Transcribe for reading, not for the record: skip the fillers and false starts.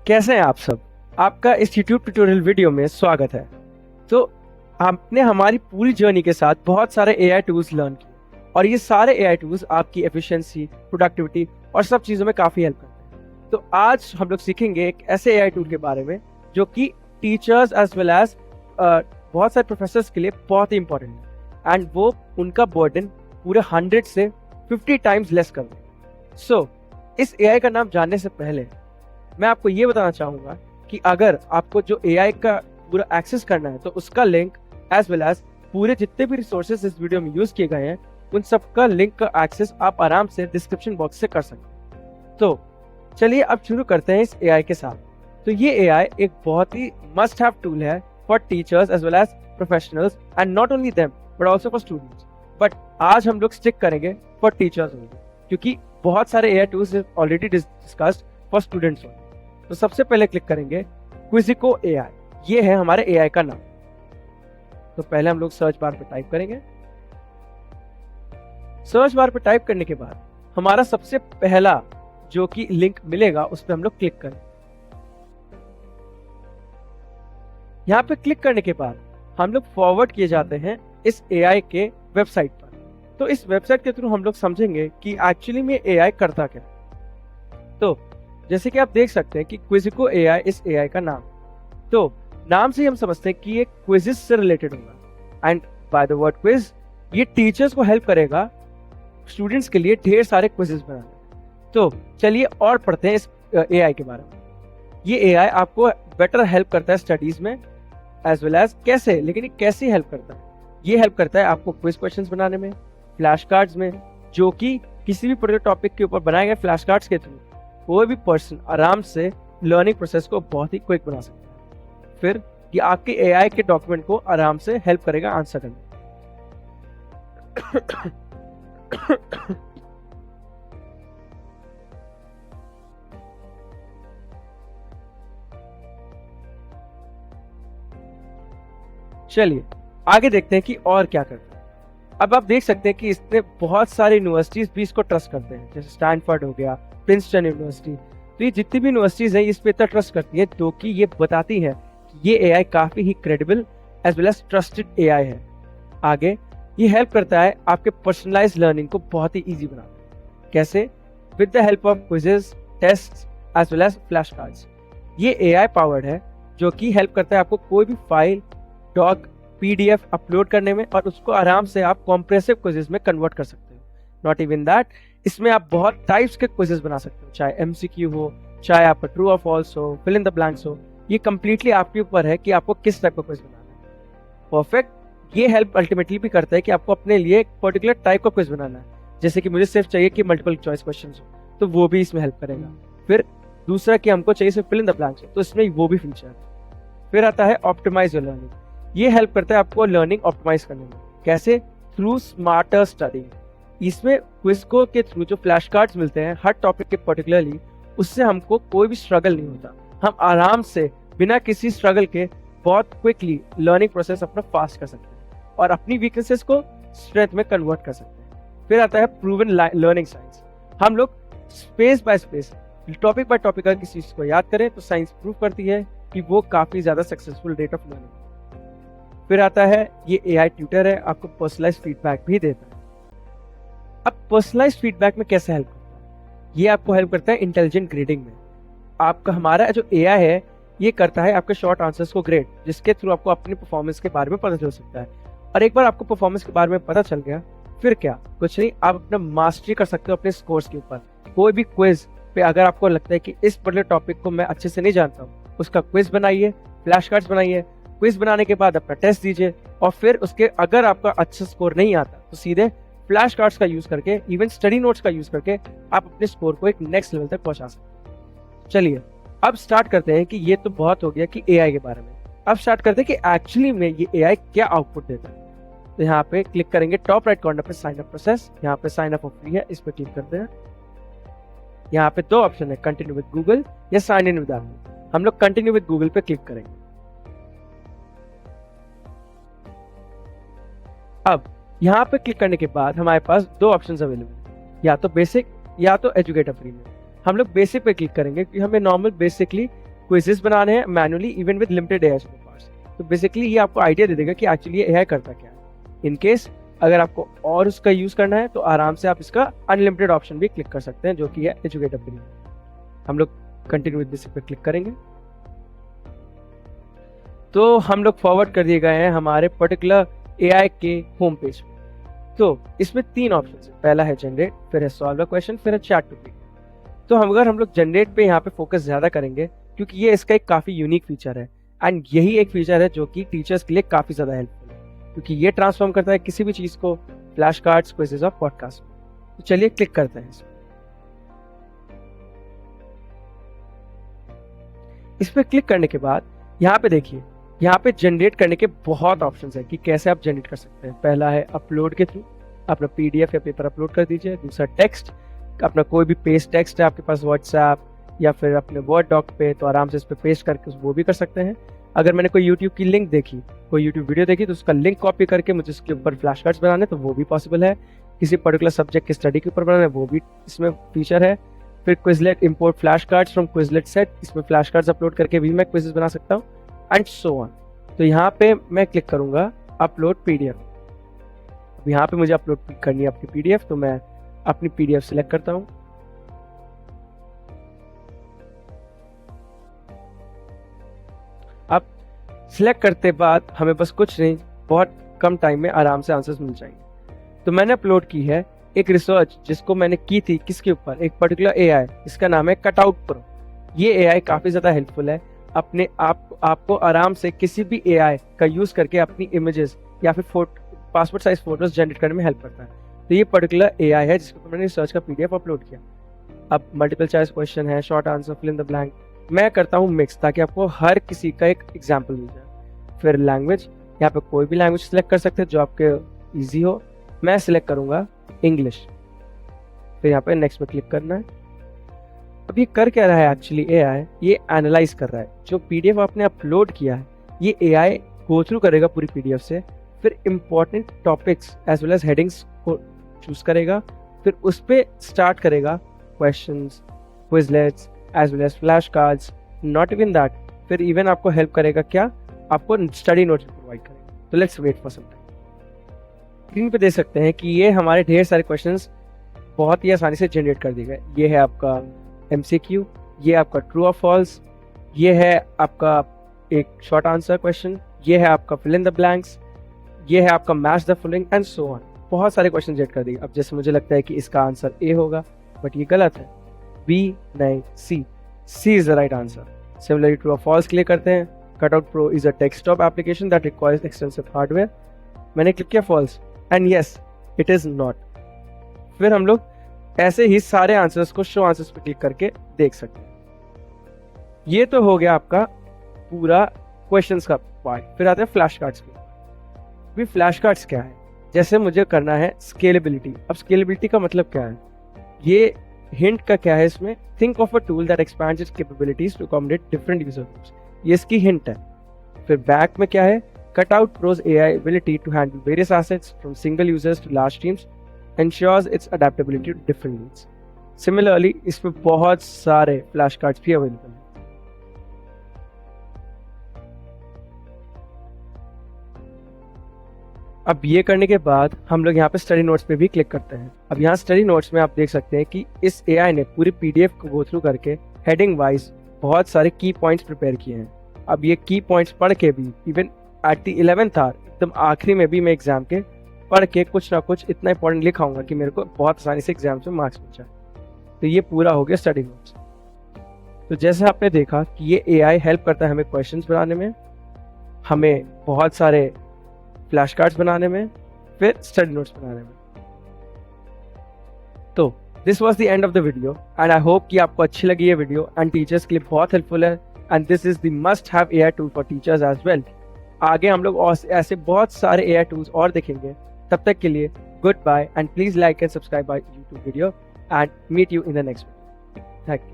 कैसे हैं आप सब। आपका इस YouTube ट्यूटोरियल वीडियो में स्वागत है। तो आपने हमारी पूरी जर्नी के साथ बहुत सारे AI टूल्स लर्न किए और ये सारे AI टूल्स आपकी एफिशिएंसी, प्रोडक्टिविटी और सब चीज़ों में काफ़ी हेल्प करते हैं। तो आज हम लोग सीखेंगे एक ऐसे AI टूल के बारे में जो कि टीचर्स एज वेल एज बहुत सारे प्रोफेसर्स के लिए बहुत ही इंपॉर्टेंट है एंड वो उनका बर्डन पूरे 100 से 50 टाइम्स लेस कर दें। सो इस AI का नाम जानने से पहले मैं आपको ये बताना चाहूंगा कि अगर आपको जो AI का पूरा एक्सेस करना है तो उसका लिंक एज वेल एज पूरे जितने भी रिसोर्सेज इस वीडियो में यूज किए गए हैं उन सब का लिंक का एक्सेस आप आराम से डिस्क्रिप्शन बॉक्स से कर सकते हैं। तो चलिए अब शुरू करते हैं इस AI के साथ। तो ये AI एक बहुत ही मस्ट हैव टूल है for teachers as well as professionals and not only them but also for students. But आज हम लोग स्टिक करेंगे फॉर टीचर्स ओनली क्योंकि बहुत सारे AI tools already discussed for students only. तो सबसे पहले क्लिक करेंगे क्विजिको AI। ये है हमारे AI का नाम। तो पहले हम लोग सर्च बार पे टाइप करेंगे। सर्च बार पे टाइप करने के बाद हमारा सबसे पहला जो कि लिंक मिलेगा उस पर हम लोग क्लिक करें। यहाँ पे क्लिक करने के बाद हम लोग फॉरवर्ड किए जाते हैं इस AI के वेबसाइट पर। तो इस वेबसाइट के थ्रू हम लोग समझेंगे कि एक्चुअली में AI करता क्या। तो जैसे कि आप देख सकते हैं कि क्विजिको AI इस AI का नाम। तो नाम से ही हम समझते हैं कि ये क्विज़ेस से रिलेटेड होगा and by the word quiz ये टीचर्स को हेल्प करेगा स्टूडेंट्स के लिए ढेर सारे क्विजेस बनाने। तो चलिए और पढ़ते हैं इस AI के बारे में। ये AI आपको बेटर हेल्प करता है स्टडीज में एज वेल एज कैसे, लेकिन ये कैसे हेल्प करता है? ये हेल्प करता है आपको क्विज क्वेश्चंस बनाने में, फ्लैश कार्ड्स में, जो कि किसी भी पर्टिकुलर टॉपिक के ऊपर बनाए गए फ्लैश कार्ड्स के थ्रू कोई भी पर्सन आराम से लर्निंग प्रोसेस को बहुत ही क्विक बना सकता है। फिर ये आपके AI के डॉक्यूमेंट को आराम से हेल्प करेगा आंसर करने। चलिए आगे देखते हैं कि और क्या करता है। अब आप देख सकते हैं कि इसने बहुत सारी यूनिवर्सिटीज भी इसको ट्रस्ट करते हैं, जैसे स्टैनफोर्ड हो गया, प्रिंसटन यूनिवर्सिटी। तो ये जितनी भी यूनिवर्सिटीज हैं इस पे इतना ट्रस्ट करती है क्योंकि ये बताती है कि ये AI काफी ही credible as well as trusted AI है। आगे ये हेल्प करता है आपके पर्सनलाइज लर्निंग को बहुत ही इजी बनाने। कैसे? With the help of quizzes, test as well as flash cards. ये AI पावर्ड है जो कि हेल्प करता है आपको कोई भी फाइल, डॉक, PDF अपलोड करने में और उसको आराम से आप कॉम्प्रेसिव क्विजेस में कन्वर्ट कर सकते हो। नॉट इवन दैट, इसमें आप बहुत टाइप्स के क्विजेस बना सकते हो, चाहे MCQ हो, चाहे आपका ट्रू और फॉल्स हो, फिल इन द ब्लैंक्स हो। ये कंप्लीटली आपके ऊपर है कि आपको किस टाइप का क्विज बनाना है। परफेक्ट। ये हेल्प अल्टीमेटली भी करता है कि आपको अपने लिए एक पर्टिकुलर टाइप का क्विज बनाना है, जैसे कि मुझे सिर्फ चाहिए कि मल्टीपल चॉइस क्वेश्चंस हो, तो वो भी इसमें हेल्प करेगा। फिर दूसरा कि हमको चाहिए सिर्फ फिल इन द ब्लैंक्स हो, तो इसमें वो भी फीचर है। फिर आता है ऑप्टिमाइज योर लर्निंग। ये हेल्प करता है आपको लर्निंग ऑप्टिमाइज करने में। कैसे? Through smarter studying. इसमें क्विज़को के थ्रू जो फ्लैश कार्ड्स मिलते हैं हर टॉपिक के पर्टिकुलरली, उससे हमको कोई भी स्ट्रगल नहीं होता। हम आराम से बिना किसी स्ट्रगल के बहुत क्विकली लर्निंग प्रोसेस अपना फास्ट कर सकते हैं और अपनी वीकनेसेस को स्ट्रेंथ में कन्वर्ट कर सकते हैं। फिर आता है प्रूवन लर्निंग साइंस। हम लोग space bye space, topic by topic अगर किसी चीज को याद करें तो साइंस प्रूव करती है कि वो काफी ज्यादा सक्सेसफुल रेट ऑफ लर्निंग। फिर आता है ये AI ट्यूटर है, आपको पर्सनलाइज फीडबैक भी देता है। अब पर्सनलाइज फीडबैक में कैसे हेल्प करता है? ये आपको हेल्प करता है इंटेलिजेंट ग्रेडिंग में। आपका हमारा जो AI है ये करता है आपके शॉर्ट आंसर्स को ग्रेड, जिसके थ्रू आपको अपनी परफॉर्मेंस के बारे में पता चल सकता है। और एक बार आपको परफॉर्मेंस के बारे में पता चल गया, फिर क्या, कुछ नहीं, आप अपना मास्टरी कर सकते हो अपने स्कोर्स के ऊपर। कोई भी क्विज पे अगर आपको लगता है कि इस पर्टिकुलर टॉपिक को मैं अच्छे से नहीं जानता हूँ, उसका क्विज बनाइए, फ्लैश कार्ड्स बनाइए, क्विज बनाने के बाद अपना टेस्ट दीजिए और फिर उसके अगर आपका अच्छा स्कोर नहीं आता तो सीधे फ्लैश कार्ड्स का यूज करके, इवन स्टडी नोट्स का यूज करके आप अपने स्कोर को एक नेक्स्ट लेवल तक पहुंचा सकते हैं। चलिए अब स्टार्ट करते हैं कि ये तो बहुत हो गया कि AI के बारे में। अब स्टार्ट करते हैं कि एक्चुअली में ये AI क्या आउटपुट देता है। तो यहाँ पे क्लिक करेंगे टॉप राइट कॉर्नर पे साइन अप प्रोसेस। यहाँ पे साइन अप फ्री है, इस पे क्लिक करते हैं। यहाँ पे दो ऑप्शन है, कंटिन्यू विद गूगल या साइन इन विद एप्पल। हम लोग कंटिन्यू विद गूगल पे क्लिक करेंगे। अब यहाँ पे क्लिक करने के बाद हमारे पास दो ऑप्शंस अवेलेबल हैं, या तो बेसिक या तो एजुकेटर प्रीमियम। हम लोग बेसिक पे क्लिक करेंगे कि हमें नॉर्मल बेसिकली क्विजेस बनाने हैं manually even with limited AI parts. तो बेसिकली ये आपको आइडिया दे देगा कि एक्चुअली ये एआई करता क्या है। इन केस अगर आपको और उसका यूज करना है तो आराम से आप इसका अनलिमिटेड ऑप्शन भी क्लिक कर सकते हैं, जो कि है एजुकेटेबल। हम लोग कंटिन्यू विद दिस पे क्लिक करेंगे तो हम लोग फॉरवर्ड कर दिए गए हैं हमारे पर्टिकुलर एआई के होम पेज पे। तो इसमें 3 ऑप्शन है, पहला है जनरेट, फिर है सॉल्व अ क्वेश्चन, फिर है चैट टू पी। तो अगर हम लोग जनरेट पे यहाँ पे फोकस ज्यादा करेंगे क्योंकि ये इसका एक काफी यूनिक फीचर है एंड यही एक फीचर है जो कि टीचर्स के लिए काफी ज्यादा हेल्पफुल है, क्योंकि ये ट्रांसफॉर्म करता है किसी भी चीज को फ्लैश कार्ड्स, क्विज़ेस और पॉडकास्ट में। तो चलिए क्लिक करते हैं इस पर क्लिक करने के बाद यहाँ पे देखिए, यहाँ पे जनरेट करने के बहुत ऑप्शंस है कि कैसे आप जनरेट कर सकते हैं। पहला है अपलोड के थ्रू, अपना पीडीएफ या पेपर अपलोड कर दीजिए। दूसरा टेक्स्ट, अपना कोई भी पेस्ट टेक्स्ट है आपके पास व्हाट्सएप या फिर अपने वर्ड डॉक पे, तो आराम से इस पर पेस्ट करके वो भी कर सकते हैं। अगर मैंने कोई यूट्यूब की लिंक देखी, कोई यूट्यूब वीडियो देखी, तो उसका लिंक कॉपी करके मुझे उसके ऊपर फ्लैश कार्ड्स बनाने, तो वो भी पॉसिबल है। किसी पर्टिकुलर सब्जेक्ट की स्टडी के ऊपर बनाना है, वो भी इसमें फीचर है। फिर Quizlet import flash cards from Quizlet set, इसमें फ्लैश कार्ड्स अपलोड करके भी मैं क्विजेस बना सकता हूँ एंड सो ऑन। तो यहाँ पे मैं क्लिक करूंगा अपलोड पीडीएफ। अब यहाँ पे मुझे अपलोड करनी है अपनी पीडीएफ, तो मैं अपनी पीडीएफ सिलेक्ट करता हूँ। अब सिलेक्ट करते बाद हमें बस कुछ नहीं, बहुत कम टाइम में आराम से आंसर्स मिल जाएंगे। तो मैंने अपलोड की है एक रिसर्च जिसको मैंने की थी किसके ऊपर, एक पर्टिकुलर एआई, इसका नाम है कटआउट प्रो। ये एआई काफी ज्यादा हेल्पफुल है अपने आपको आराम से किसी भी एआई का यूज करके अपनी इमेजेस या फिर पासपोर्ट साइज फोटोज जनरेट करने में हेल्प करता है। तो ये पर्टिकुलर एआई है जिसके ऊपर मैंने रिसर्च का पीडीएफ अपलोड किया। अब मल्टीपल चॉइस क्वेश्चन है, short answer, fill in the blank, मैं करता हूँ मिक्स ताकि आपको हर किसी का एक एग्जाम्पल मिल जाए। फिर लैंग्वेज, यहाँ पे कोई भी लैंग्वेज सिलेक्ट कर सकते हैं जो आपके ईजी हो। मैं सिलेक्ट करूंगा इंग्लिश। फिर यहाँ पे नेक्स्ट में क्लिक करना है। अब ये कर क्या रहा है एक्चुअली एआई, ये एनालाइज कर रहा है जो पीडीएफ आपने अपलोड किया है। ये एआई गो थ्रू करेगा पूरी पीडीएफ से, फिर important topics as well as headings को चूज करेगा, फिर उस पे स्टार्ट करेगा questions, quizlets as well as flash cards. Not even that, फिर इवन आपको हेल्प करेगा क्या, आपको स्टडी नोट्स प्रोवाइड करेगा। तो let's wait for some time. Screen पे देख सकते हैं कि ये हमारे ढेर सारे क्वेश्चंस बहुत ही आसानी से जनरेट कर दिए गए। ये है आपका एमसीक्यू, ये आपका ट्रू और फॉल्स, ये है आपका एक शॉर्ट आंसर क्वेश्चन, ये है आपका फिल इन द ब्लैंक्स, ये है आपका match the following and so on. बहुत सारे क्वेश्चन जनरेट कर दिए। अब जैसे मुझे लगता है कि इसका आंसर ए होगा, बट ये गलत है, बी नहीं, C is the right answer. Similarly true और फॉल्स क्लिक करते हैं। Cutout pro is a desktop application that requires extensive hardware. मैंने क्लिक किया false and yes it is not. फिर हम लोग ऐसे ही सारे आंसर्स को शो आंसर्स पे क्लिक करके देख सकते हैं। ये तो हो गया आपका पूरा क्वेश्चंस का पार्ट। फिर आते हैं फ्लैश कार्ड्स पे। भी फ्लैश कार्ड्स क्या है, जैसे मुझे करना है स्केलेबिलिटी। अब स्केलेबिलिटी का मतलब क्या है, ये हिंट का क्या है इसमें, think of a tool that expands its capabilities to accommodate different user groups, ये इसकी हिंट है। फिर बैक में क्या है, cut out pro's AI ability to handle various assets from single users to large teams ensures its adaptability to different needs. Similarly, इसमें बहुत सारे फ्लैश कार्ड्स भी अवेलेबल हैं। अब ये करने के बाद हम लोग यहाँ पे स्टडी नोट्स पे भी क्लिक करते हैं। अब यहाँ स्टडी नोट्स में आप देख सकते हैं कि इस एआई ने पूरी पीडीएफ को गो थ्रू करके हेडिंग वाइज बहुत सारे की पॉइंट्स प्रिपेयर किए हैं। अब ये की पॉइंट्स पढ़ के भी even at the 11th our, एकदम आखिरी में भी मैं एग्जाम के पढ़ के कुछ ना कुछ इतना इंपॉर्टेंट लिखाऊंगा कि मेरे को बहुत आसानी से एग्जाम में मार्क्स मिल जाए। तो ये पूरा हो गया स्टडी नोट्स। तो जैसे आपने देखा कि ये एआई हेल्प करता है हमें क्वेश्चंस बनाने में, हमें बहुत सारे फ्लैश कार्ड्स बनाने में, फिर स्टडी नोट्स बनाने में। तो this was the end of the video and I hope कि आपको अच्छी लगी ये वीडियो एंड टीचर्स के लिए बहुत हेल्पफुल है and this is the must have AI tool for teachers as well. आगे हम लोग ऐसे बहुत सारे एआई टूल्स और देखेंगे। तब तक के लिए goodbye and please like and subscribe my YouTube video and meet you in the next video. Thank you.